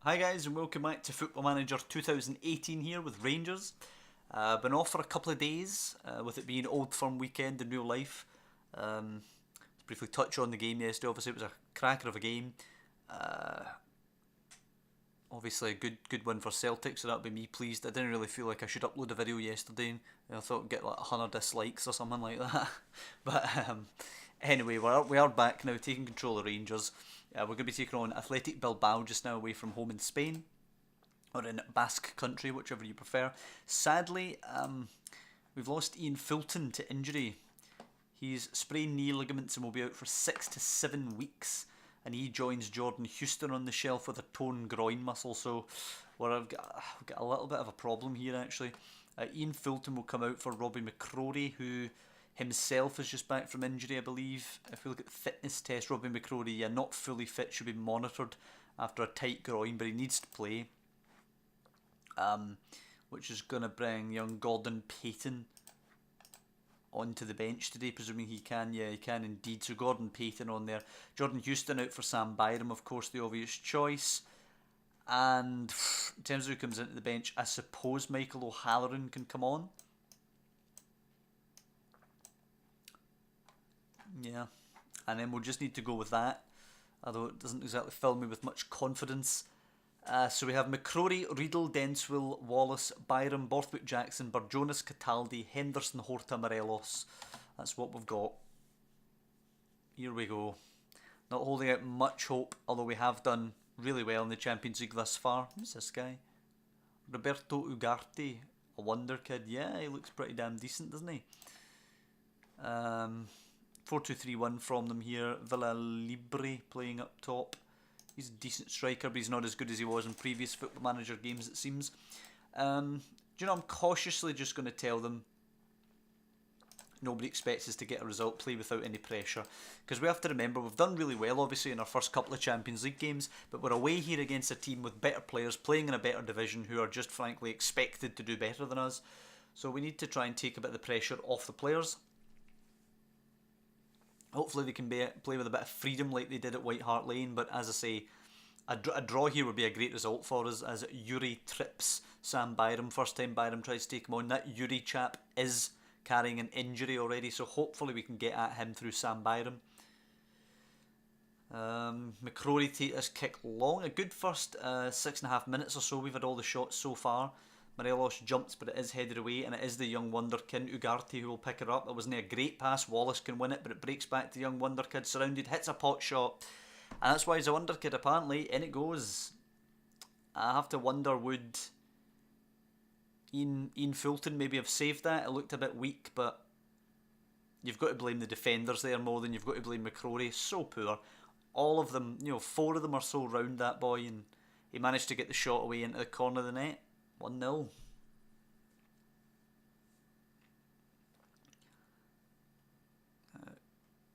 Hi guys and welcome back to Football Manager 2018 here with Rangers. Been off for a couple of days with it being Old Firm weekend in real life. Let's briefly touch on the game yesterday. Obviously it was a cracker of a game. Obviously a good win for Celtic, so that'll be me pleased. I didn't really feel like I should upload a video yesterday. I thought I'd get like 100 dislikes or something like that. But anyway, we are back now taking control of Rangers. We're going to be taking on Athletic Bilbao just now away from home in Spain, or in Basque Country, whichever you prefer. Sadly, we've lost Ian Fulton to injury. He's sprained knee ligaments and will be out for 6 to 7 weeks. And he joins Jordan Houston on the shelf with a torn groin muscle. So I've got a little bit of a problem here actually. Ian Fulton will come out for Robbie McCrory, who himself is just back from injury, I believe. If we look at the fitness test, Robbie McCrory, not fully fit, should be monitored after a tight groin, but he needs to play. Which is going to bring young Gordon Payton onto the bench today, presuming he can. Yeah, he can indeed. So Gordon Payton on there. Jordan Houston out for Sam Byram, of course, the obvious choice. And in terms of who comes into the bench, I suppose Michael O'Halloran can come on. Yeah, and then we'll just need to go with that, although it doesn't exactly fill me with much confidence. So we have McCrory, Riedel, Denswell, Wallace, Byram, Borthwick, Jackson, Burjonas, Cataldi, Henderson, Horta, Morelos. That's what we've got. Here we go. Not holding out much hope, although we have done really well in the Champions League thus far. Who's this guy? Roberto Ugarte, a wonder kid. Yeah, he looks pretty damn decent, doesn't he? 4-2-3-1 from them here. Villa Libre playing up top. He's a decent striker, but he's not as good as he was in previous Football Manager games, it seems. I'm cautiously just going to tell them nobody expects us to get a result, play without any pressure. Because we have to remember, we've done really well, obviously, in our first couple of Champions League games, but we're away here against a team with better players, playing in a better division, who are just frankly expected to do better than us. So we need to try and take a bit of the pressure off the players. Hopefully they can play with a bit of freedom like they did at White Hart Lane, but as I say, a draw here would be a great result for us, as Yuri trips Sam Byram. First time Byram tries to take him on. That Yuri chap is carrying an injury already, so hopefully we can get at him through Sam Byram. McCrory take this kick long. A good first 6.5 minutes or so. We've had all the shots so far. Morelos jumps, but it is headed away, and it is the young wonderkid Ugarte who will pick her up. It wasn't a great pass. Wallace can win it, but it breaks back to the young wonderkid, surrounded, hits a pot shot, and that's why he's a wonderkid apparently. In it goes. I have to wonder, would Ian Fulton maybe have saved that? It looked a bit weak, but you've got to blame the defenders there more than you've got to blame McCrory. So poor. All of them, 4 of them are so round that boy, and he managed to get the shot away into the corner of the net. 1-0.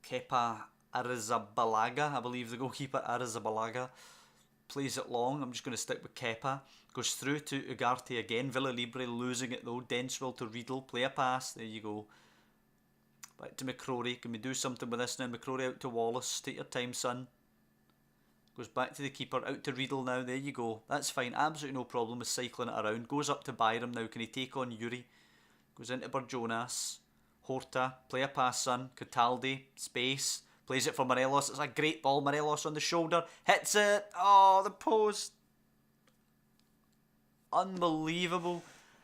Kepa Arrizabalaga, I believe the goalkeeper, Arrizabalaga, plays it long. I'm just going to stick with Kepa. Goes through to Ugarte again. Villa Libre losing it though. Denswell to Riedel. Play a pass. There you go. Back to McCrory. Can we do something with this now? McCrory out to Wallace. Take your time, son. Goes back to the keeper, out to Riedel now, there you go. That's fine, absolutely no problem with cycling it around. Goes up to Byram now, can he take on Yuri? Goes into Burjonas. Horta, play a pass, son. Cataldi, space. Plays it for Morelos, it's a great ball. Morelos on the shoulder, hits it. Oh, the post. Unbelievable.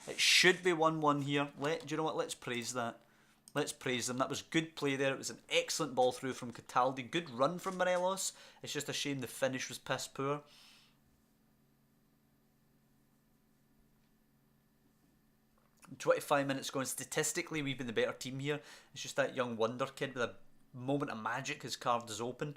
It should be 1-1 here. Do you know what, let's praise that. Let's praise them. That was good play there. It was an excellent ball through from Cataldi. Good run from Morelos. It's just a shame the finish was piss poor. And 25 minutes gone. Statistically, we've been the better team here. It's just that young wonder kid with a moment of magic has carved us open.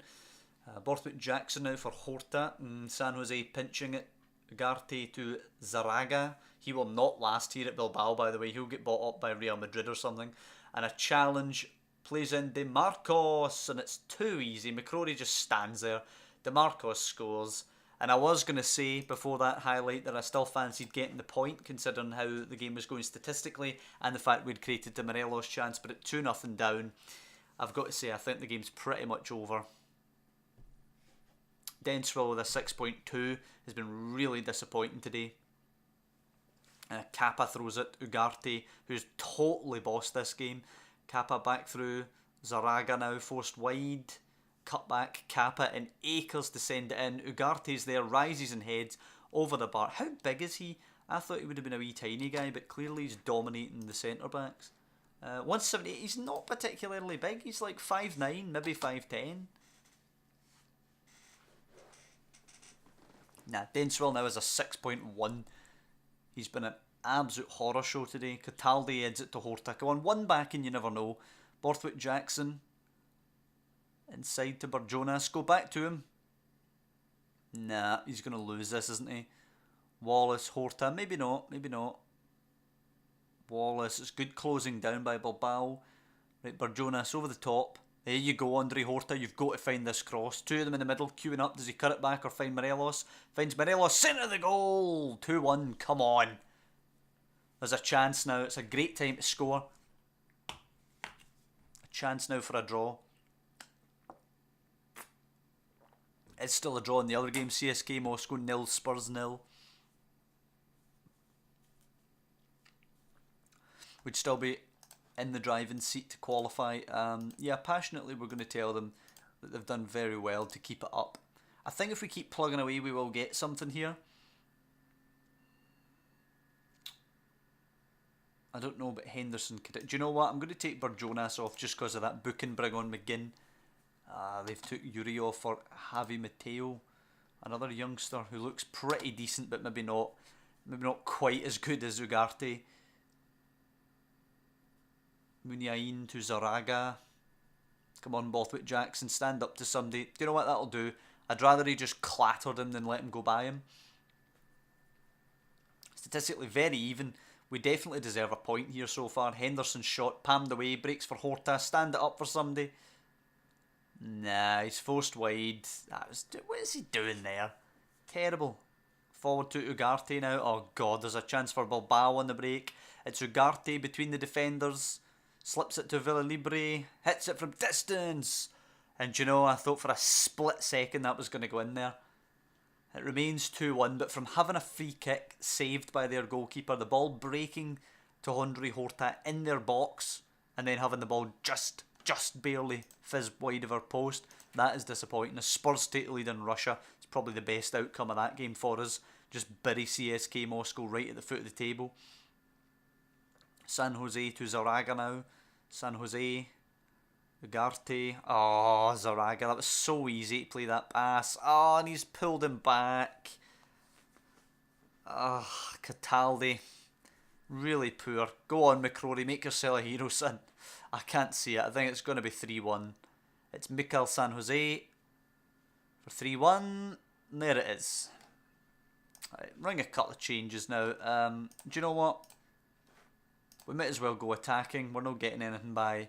Borthwick Jackson now for Horta. San Jose pinching it. Ugarte to Zaraga. He will not last here at Bilbao, by the way. He'll get bought up by Real Madrid or something. And a challenge plays in DeMarcos, and it's too easy. McCrory just stands there. DeMarcos scores. And I was going to say before that highlight that I still fancied getting the point, considering how the game was going statistically and the fact we'd created the Morelos chance, but at 2-0 down, I've got to say I think the game's pretty much over. Denswell with a 6.2 has been really disappointing today. Kappa throws it. Ugarte, who's totally bossed this game. Kappa back through. Zaraga now forced wide. Cut back. Kappa and acres to send it in. Ugarte's there, rises and heads over the bar. How big is he? I thought he would have been a wee tiny guy, but clearly he's dominating the centre backs. 178, he's not particularly big. He's like 5'9", maybe 5'10". Nah, Denswell now has a 6.1. He's been an absolute horror show today. Cataldi heads it to Horta. Come on, one back and you never know. Borthwick Jackson. Inside to Burjonas. Go back to him. Nah, he's going to lose this, isn't he? Wallace, Horta. Maybe not, maybe not. Wallace. It's good closing down by Bilbao. Right, Burjonas over the top. There you go, Andre Horta. You've got to find this cross. Two of them in the middle, queuing up. Does he cut it back or find Morelos? Finds Morelos. Centre of the goal. 2-1. Come on. There's a chance now. It's a great time to score. A chance now for a draw. It's still a draw in the other game. CSK Moscow 0, Spurs 0. Would still be in the driving seat to qualify. Yeah, passionately we're going to tell them that they've done very well to keep it up. I think if we keep plugging away we will get something here. I don't know about Henderson. Do you know what? I'm going to take Burjonas off just because of that book and bring on McGinn. They've took Yuri off for Javi Mateo. Another youngster who looks pretty decent but maybe not quite as good as Ugarte. Muniain to Zaraga. Come on, Borthwick Jackson, stand up to somebody. Do you know what that'll do? I'd rather he just clattered him than let him go by him. Statistically very even. We definitely deserve a point here so far. Henderson's shot, palmed away, breaks for Horta, stand it up for somebody. Nah, he's forced wide. What is he doing there? Terrible. Forward to Ugarte now. Oh God, there's a chance for Bilbao on the break. It's Ugarte between the defenders. Slips it to Villalibre. Hits it from distance. And you know, I thought for a split second that was going to go in there. It remains 2-1, but from having a free kick saved by their goalkeeper, the ball breaking to Andre Horta in their box, and then having the ball just barely fizz wide of our post, that is disappointing. A Spurs take the lead in Russia. It's probably the best outcome of that game for us. Just bury CSK Moscow right at the foot of the table. San Jose to Zaraga now. San Jose. Ugarte. Oh, Zaraga. That was so easy to play that pass. Oh, and he's pulled him back. Oh, Cataldi. Really poor. Go on, McCrory. Make yourself a hero, son. I can't see it. I think it's going to be 3-1. It's Mikel San Jose for 3-1. There it is. Right, ring a couple of changes now. Do you know what? We might as well go attacking. We're not getting anything by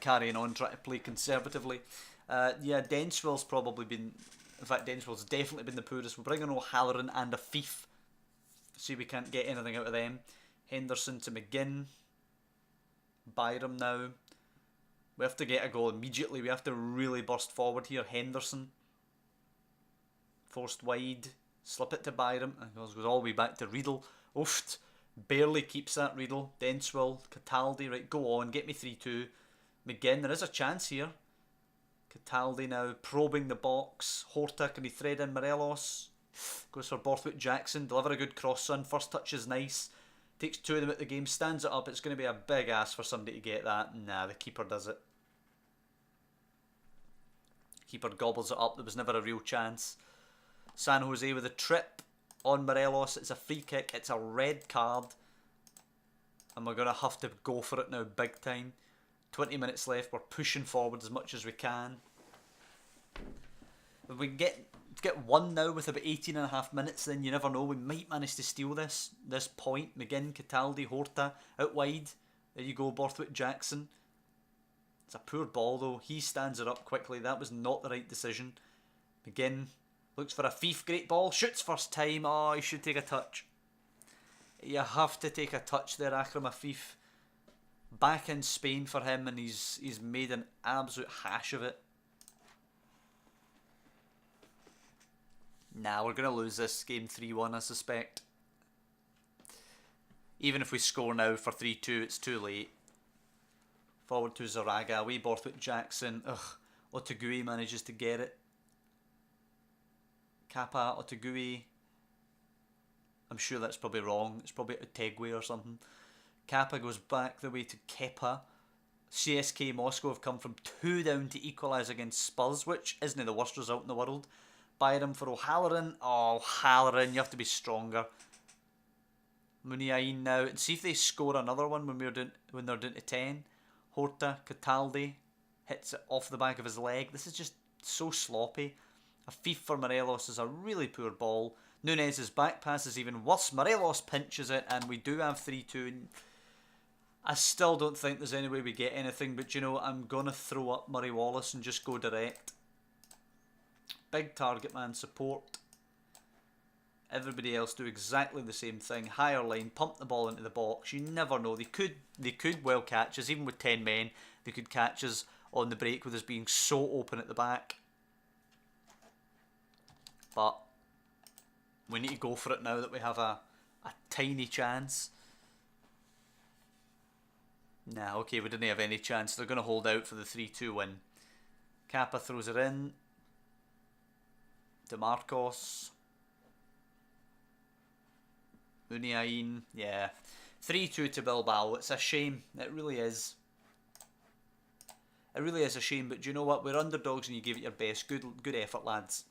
carrying on, trying to play conservatively. Yeah, Denswell's probably been... In fact, Denswell's definitely been the poorest. We're bringing O'Halloran and a Fief. See, we can't get anything out of them. Henderson to McGinn. Byram now. We have to get a goal immediately. We have to really burst forward here. Henderson. Forced wide. Slip it to Byram. And goes all the way back to Riedel. Oof. Barely keeps that Riedel. Denswell. Cataldi. Right, go on. Get me 3-2. McGinn. There is a chance here. Cataldi now probing the box. Horta. Can he thread in Morelos? Goes for Borthwick Jackson. Deliver a good cross, son. First touch is nice. Takes two of them at the game. Stands it up. It's going to be a big ask for somebody to get that. Nah, the keeper does it. Keeper gobbles it up. There was never a real chance. San Jose with a trip on Morelos. It's a free kick. It's a red card. And we're going to have to go for it now big time. 20 minutes left. We're pushing forward as much as we can. If we can get one now with about 18.5 minutes, then you never know. We might manage to steal this point. McGinn, Cataldi, Horta out wide. There you go, Borthwick Jackson. It's a poor ball though. He stands it up quickly. That was not the right decision. McGinn looks for a Fief. Great ball. Shoots first time. Oh, he should take a touch. You have to take a touch there, Akram Afif. Back in Spain for him, and he's made an absolute hash of it. Nah, we're going to lose this game 3-1, I suspect. Even if we score now for 3-2, it's too late. Forward to Zaraga, away Borthwick Jackson. Ugh, Otagui manages to get it. Kappa, Otagui. I'm sure that's probably wrong. It's probably Otegui or something. Kappa goes back the way to Kepa. CSK Moscow have come from 2 down to equalise against Spurs, which isn't the worst result in the world. Byram for O'Halloran. Oh, O'Halloran, you have to be stronger. Muniain now, and see if they score another one when they're down to 10. Horta, Cataldi hits it off the back of his leg. This is just so sloppy. A thief for Morelos is a really poor ball. Nunez's back pass is even worse. Morelos pinches it, and we do have 3-2. I still don't think there's any way we get anything, but you know, I'm going to throw up Murray Wallace and just go direct. Big target man support. Everybody else do exactly the same thing. Higher line, pump the ball into the box. You never know. They could well catch us. Even with 10 men, they could catch us on the break with us being so open at the back. But we need to go for it now that we have a tiny chance. Nah, okay, we didn't have any chance. They're going to hold out for the 3-2 win. Kappa throws it in. DeMarcos. Muniain, yeah. 3-2 to Bilbao. It's a shame. It really is. It really is a shame, but do you know what? We're underdogs and you gave it your best. Good effort, lads.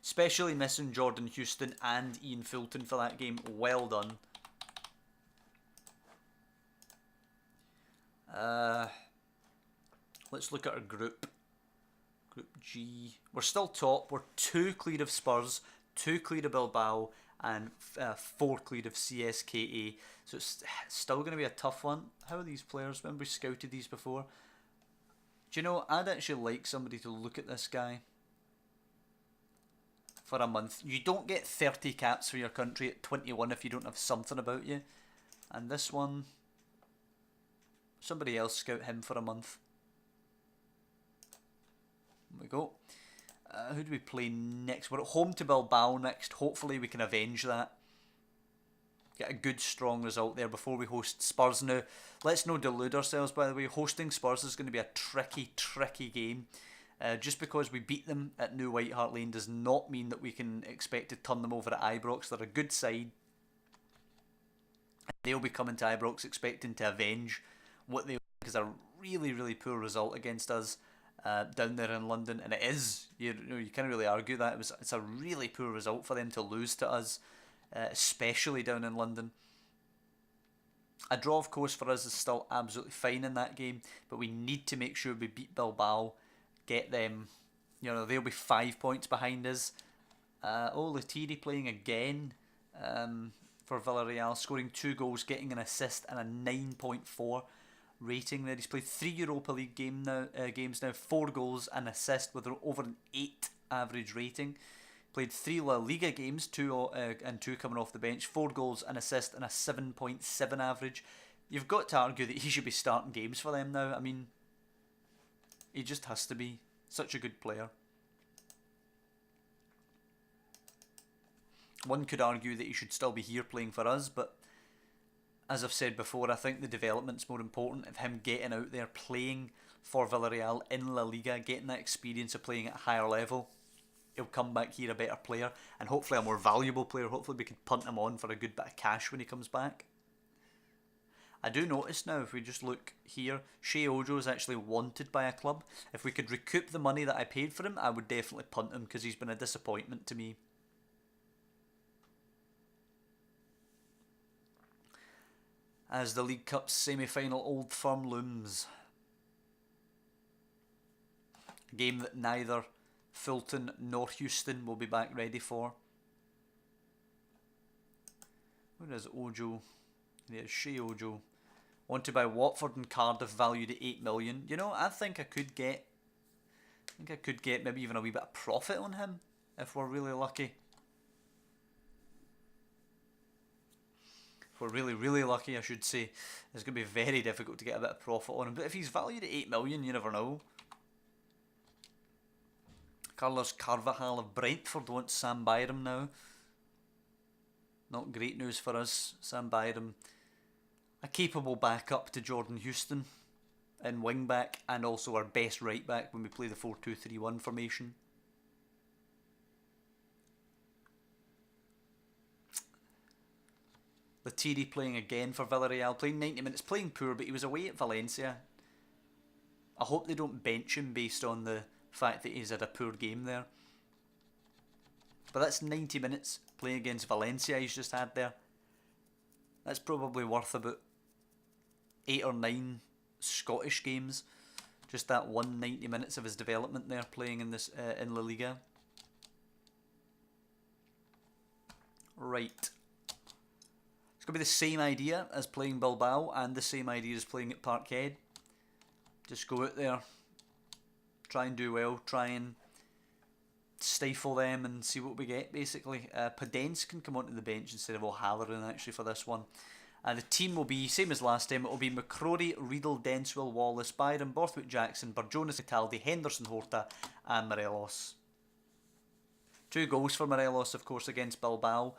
Especially missing Jordan Houston and Ian Fulton for that game. Well done. Let's look at our group. Group G. We're still top. We're 2 clear of Spurs, 2 clear of Bilbao, and 4 clear of CSKA. So it's still going to be a tough one. How are these players? Remember we scouted these before? Do you know, I'd actually like somebody to look at this guy for a month. You don't get 30 caps for your country at 21 if you don't have something about you. And this one, somebody else scout him for a month. There we go. Who do we play next? We're at home to Bilbao next. Hopefully we can avenge that. Get a good strong result there before we host Spurs. Now, let's not delude ourselves, by the way. Hosting Spurs is going to be a tricky game. Just because we beat them at New White Hart Lane does not mean that we can expect to turn them over at Ibrox. They're a good side. They'll be coming to Ibrox expecting to avenge what they think is a really poor result against us down there in London. And it is. You can't really argue that. It's a really poor result for them to lose to us, especially down in London. A draw, of course, for us is still absolutely fine in that game, but we need to make sure we beat Bilbao, get them, they'll be 5 points behind us. Letiri playing again for Villarreal, scoring 2 goals, getting an assist and a 9.4 rating there. He's played 3 Europa League games now, 4 goals, an assist with over an 8 average rating. Played 3 La Liga games, 2 coming off the bench, 4 goals, an assist and a 7.7 average. You've got to argue that he should be starting games for them now. I mean, he just has to be. Such a good player. One could argue that he should still be here playing for us, but as I've said before, I think the development's more important of him getting out there, playing for Villarreal in La Liga, getting that experience of playing at a higher level. He'll come back here a better player, and hopefully a more valuable player. Hopefully we can punt him on for a good bit of cash when he comes back. I do notice now, if we just look here, Shea Ojo is actually wanted by a club. If we could recoup the money that I paid for him, I would definitely punt him, because he's been a disappointment to me. As the League Cup semi-final Old Firm looms. A game that neither Fulton nor Houston will be back ready for. Where is Ojo? There's Shea Ojo. Wanted by Watford and Cardiff, valued at 8 million. I think I could get maybe even a wee bit of profit on him if we're really lucky. If we're really, really lucky, I should say. It's going to be very difficult to get a bit of profit on him. But if he's valued at 8 million, you never know. Carlos Carvajal of Brentford wants Sam Byram now. Not great news for us. Sam Byram, a capable backup to Jordan Houston in wing back, and also our best right back when we play the 4-2-3-1 formation. Lethierry playing again for Villarreal, playing 90 minutes, playing poor, but he was away at Valencia. I hope they don't bench him based on the fact that he's had a poor game there. But that's 90 minutes playing against Valencia he's just had there. That's probably worth about 8 or 9 Scottish games. Just that 90 minutes of his development there playing in this in La Liga. Right. It's going to be the same idea as playing Bilbao and the same idea as playing at Parkhead. Just go out there, try and do well, try and stifle them and see what we get, basically. Podence can come onto the bench instead of O'Halloran, actually, for this one. The team will be, same as last time, it will be McCrory, Riedel, Denswell, Wallace, Byron, Borthwick Jackson, Burjonas, Italdi, Henderson, Horta and Morelos. 2 goals for Morelos, of course, against Bilbao.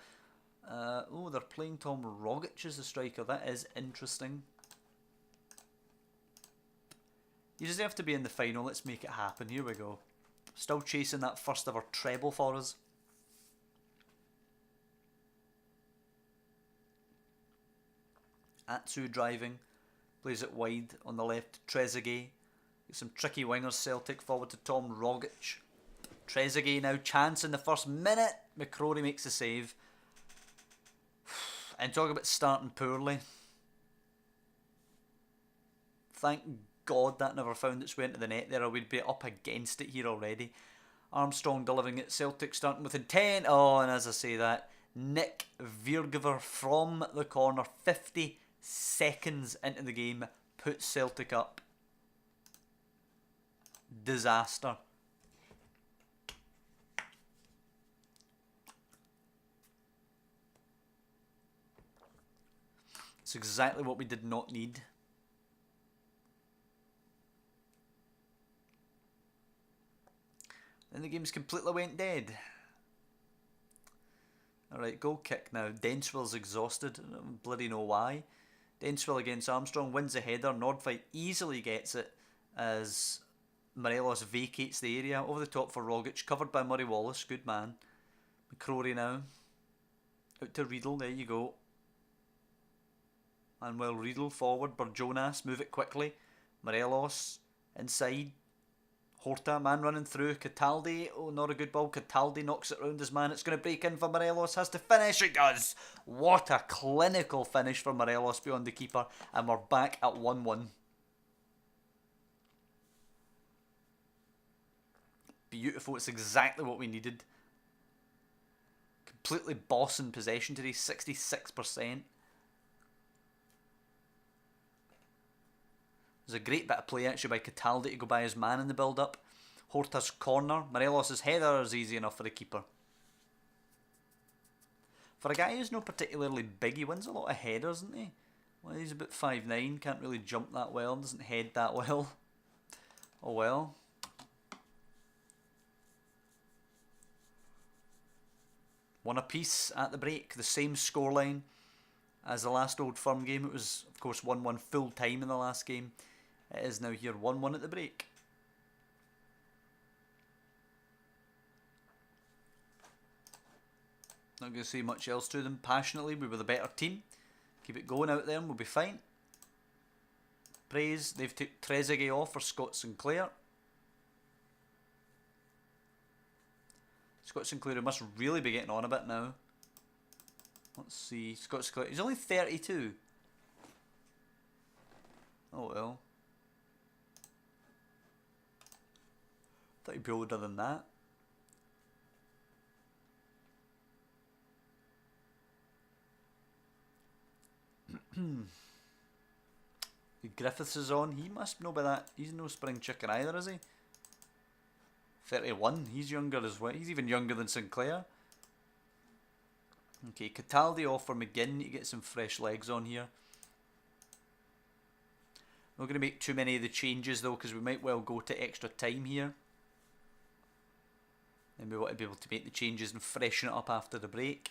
Oh, they're playing Tom Rogic as the striker. That is interesting. You deserve to be in the final. Let's make it happen. Here we go. Still chasing that first ever treble for us. Atsu driving. Plays it wide on the left. Trezeguet. Get some tricky wingers. Celtic forward to Tom Rogic. Trezeguet now. Chance in the first minute. McCrory makes the save. And talk about starting poorly. Thank God that never found its way into the net there, or we'd be up against it here already. Armstrong delivering it. Celtic starting with intent. Oh, and as I say that, Nick Viergever from the corner, 50 seconds into the game, puts Celtic up. Disaster. It's exactly what we did not need. Then the game's completely went dead. Alright, goal kick now. Denswell's exhausted. I don't bloody know why. Denswell against Armstrong, wins the header. Nordtveit easily gets it as Morelos vacates the area. Over the top for Rogic, covered by Murray Wallace. Good man. McCrory now. Out to Riedel, there you go. Manuel Riedel forward. Burjonas, move it quickly. Morelos inside. Horta, man running through. Cataldi, oh, not a good ball. Cataldi knocks it round his man. It's going to break in for Morelos. Has to finish. It does. What a clinical finish for Morelos beyond the keeper. And we're back at 1-1. Beautiful. It's exactly what we needed. Completely bossing possession today. 66%. There's a great bit of play actually by Cataldi to go by his man in the build-up. Horta's corner. Morelos' header is easy enough for the keeper. For a guy who's not particularly big, he wins a lot of headers, isn't he? Well, he's about 5'9", can't really jump that well, doesn't head that well. Oh well. One apiece at the break. The same scoreline as the last Old Firm game. It was, of course, 1-1 full time in the last game. It is now here 1-1 at the break. Not going to say much else to them. Passionately, we were the better team. Keep it going out there and we'll be fine. Praise. They've took Trezeguet off for Scott Sinclair. Scott Sinclair must really be getting on a bit now. Let's see. Scott Sinclair. He's only 32. Oh well. Thought he'd be older than that. Griffiths is on. He must know by that. He's no spring chicken either, is he? 31. He's younger as well. He's even younger than Sinclair. Okay, Cataldi off for McGinn to get some fresh legs on here. We're not going to make too many of the changes though, because we might well go to extra time here. And we want to be able to make the changes and freshen it up after the break.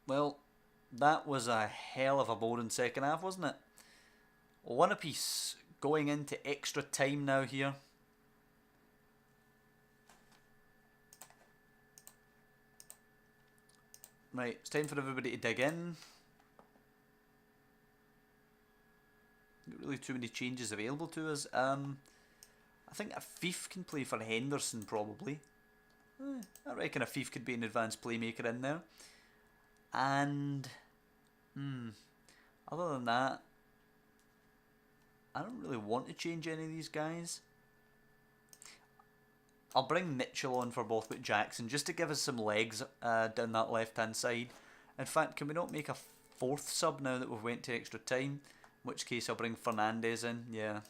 Well, that was a hell of a boring second half, wasn't it? One apiece, going into extra time now here. Right, it's time for everybody to dig in. Not really too many changes available to us. I think a Fief can play for Henderson probably. I reckon a Fief could be an advanced playmaker in there. And other than that, I don't really want to change any of these guys. I'll bring Mitchell on for Bothwick Jackson just to give us some legs down that left hand side. In fact, can we not make a fourth sub now that we've went to extra time? In which case I'll bring Fernandez in, yeah.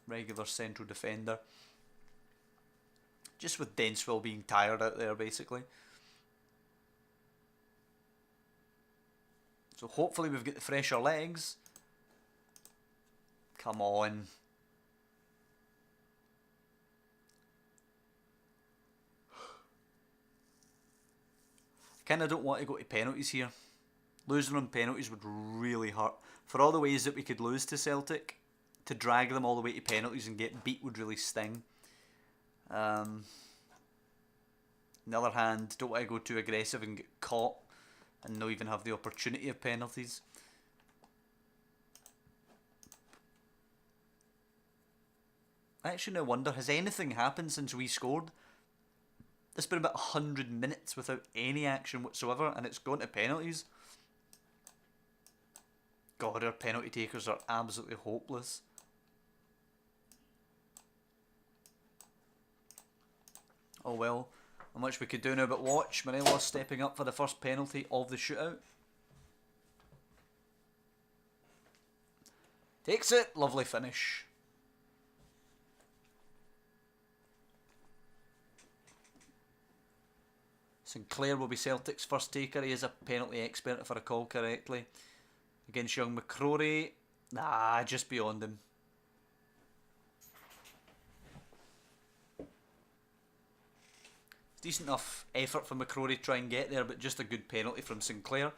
Regular central defender. Just with Denswell being tired out there basically. So hopefully we've got the fresher legs. Come on. Kinda don't want to go to penalties here. Losing on penalties would really hurt. For all the ways that we could lose to Celtic, to drag them all the way to penalties and get beat would really sting. On the other hand, don't want to go too aggressive and get caught and not even have the opportunity of penalties. I actually now wonder, has anything happened since we scored? It's been about 100 minutes without any action whatsoever, and it's gone to penalties. God, our penalty takers are absolutely hopeless. Oh well, not much we could do now but watch. Morelos stepping up for the first penalty of the shootout. Takes it, lovely finish. Sinclair will be Celtic's first taker. He is a penalty expert if I recall correctly. Against young McCrory. Nah, just beyond him. Decent enough effort for McCrory to try and get there, but just a good penalty from Sinclair.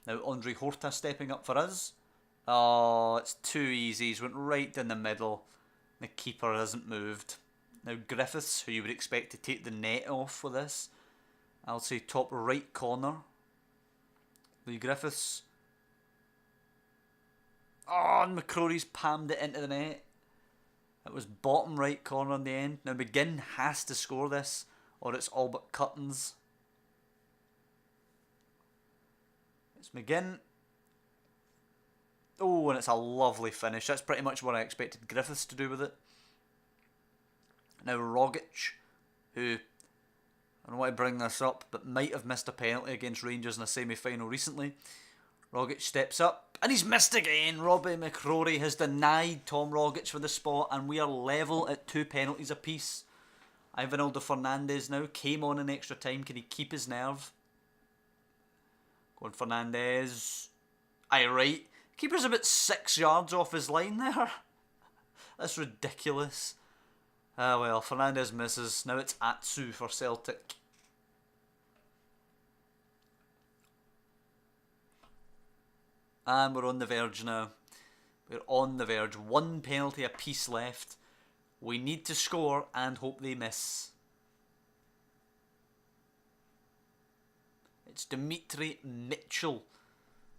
Now Andre Horta stepping up for us. Oh, it's too easy. He's went right down the middle. The keeper hasn't moved. Now Griffiths, who you would expect to take the net off for this. I'll say top right corner. Lee Griffiths. Oh, and McCrory's palmed it into the net. It was bottom right corner in the end. Now McGinn has to score this, or it's all but curtains. It's McGinn. Oh, and it's a lovely finish. That's pretty much what I expected Griffiths to do with it. Now Rogic, who, I don't want to bring this up, but might have missed a penalty against Rangers in a semi-final recently. Rogic steps up, and he's missed again. Robbie McCrory has denied Tom Rogic for the spot, and we are level at 2 penalties apiece. Ivanildo Fernandez now came on in extra time. Can he keep his nerve? Going Fernandez. Aye, right. Keeper's about 6 yards off his line there. That's ridiculous. Ah well, Fernandez misses. Now it's Atsu for Celtic. And we're on the verge now. We're on the verge. 1 penalty apiece left. We need to score and hope they miss. It's Dimitri Mitchell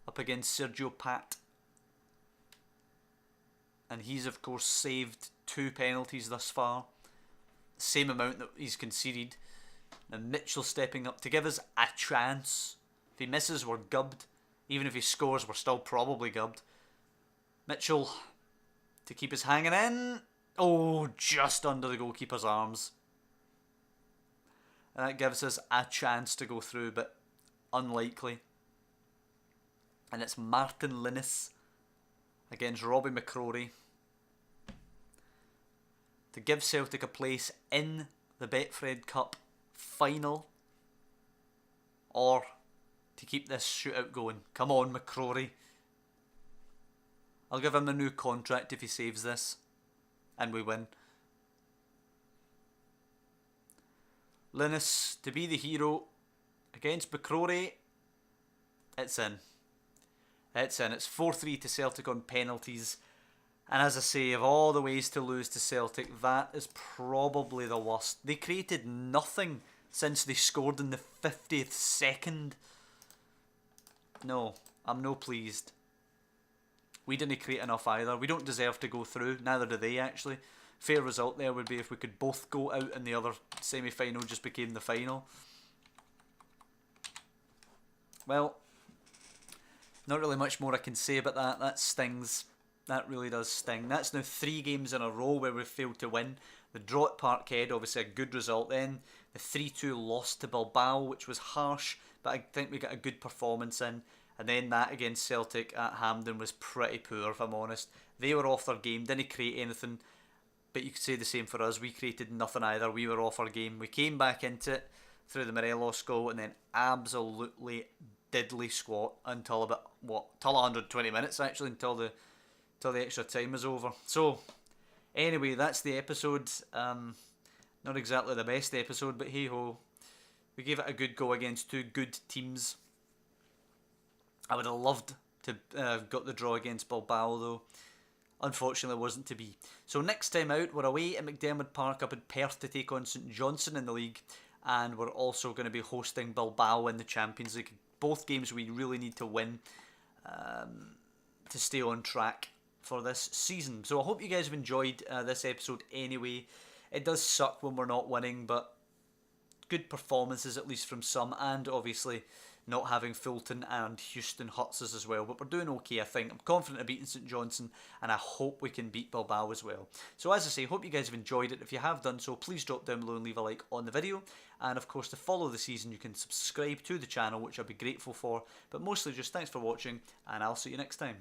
up against Sergio Pat. And he's of course saved 2 penalties thus far. Same amount that he's conceded. Now Mitchell stepping up to give us a chance. If he misses, we're gubbed. Even if he scores, we're still probably gubbed. Mitchell to keep us hanging in. Oh, just under the goalkeeper's arms. And that gives us a chance to go through, but unlikely. And it's Martin Linus against Robbie McCrory. to give Celtic a place in the Betfred Cup final, or to keep this shootout going. Come on, McCrory. I'll give him a new contract if he saves this and we win. Linus to be the hero against McCrory. It's in. It's in. It's 4-3 to Celtic on penalties. And as I say, of all the ways to lose to Celtic, that is probably the worst. They created nothing since they scored in the 50th second. No, I'm no pleased. We didn't create enough either. We don't deserve to go through. Neither do they, actually. Fair result there would be if we could both go out and the other semi-final just became the final. Well, not really much more I can say about that. That stings. That really does sting. That's now 3 games in a row where we've failed to win. The draw at Parkhead, obviously a good result then. The 3-2 loss to Bilbao, which was harsh, but I think we got a good performance in. And then that against Celtic at Hampden was pretty poor, if I'm honest. They were off their game, didn't create anything. But you could say the same for us. We created nothing either. We were off our game. We came back into it through the Morelos goal and then absolutely diddly squat until about, till 120 minutes actually, until the extra time was over. So, anyway, that's the episode. Not exactly the best episode, but hey ho. We gave it a good go against 2 good teams. I would have loved to have got the draw against Bilbao though. Unfortunately, it wasn't to be. So next time out, we're away at McDermott Park up in Perth to take on St Johnstone in the league. And we're also going to be hosting Bilbao in the Champions League. Both games we really need to win to stay on track for this season. So I hope you guys have enjoyed this episode anyway. It does suck when we're not winning, but good performances at least from some, and obviously not having Fulton and Houston hurts us as well, but we're doing okay I think. I'm confident of beating St Johnstone and I hope we can beat Bilbao as well. So as I say, hope you guys have enjoyed it. If you have done so, please drop down below and leave a like on the video, and of course to follow the season you can subscribe to the channel, which I'll be grateful for, but mostly just thanks for watching and I'll see you next time.